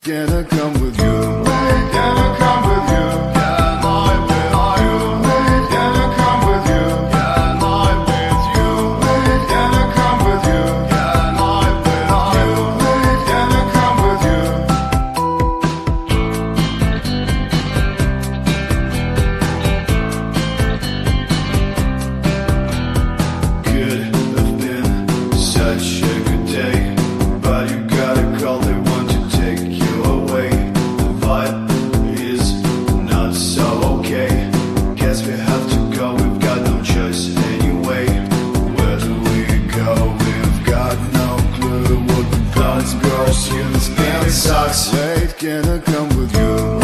Can I come with you? Can I come with you? Can I with you? Can I come with you? Can I with you? Can I come with you? Can I with you? Can I come with you? Could have been such a good day, but you got a call, they want to take you away. The vibe is not so okay. Guess we have to go, we've got no choice anyway. Where do we go? We've got no clue. What the thoughts grows, you this game sucks. Wait, can I come with you?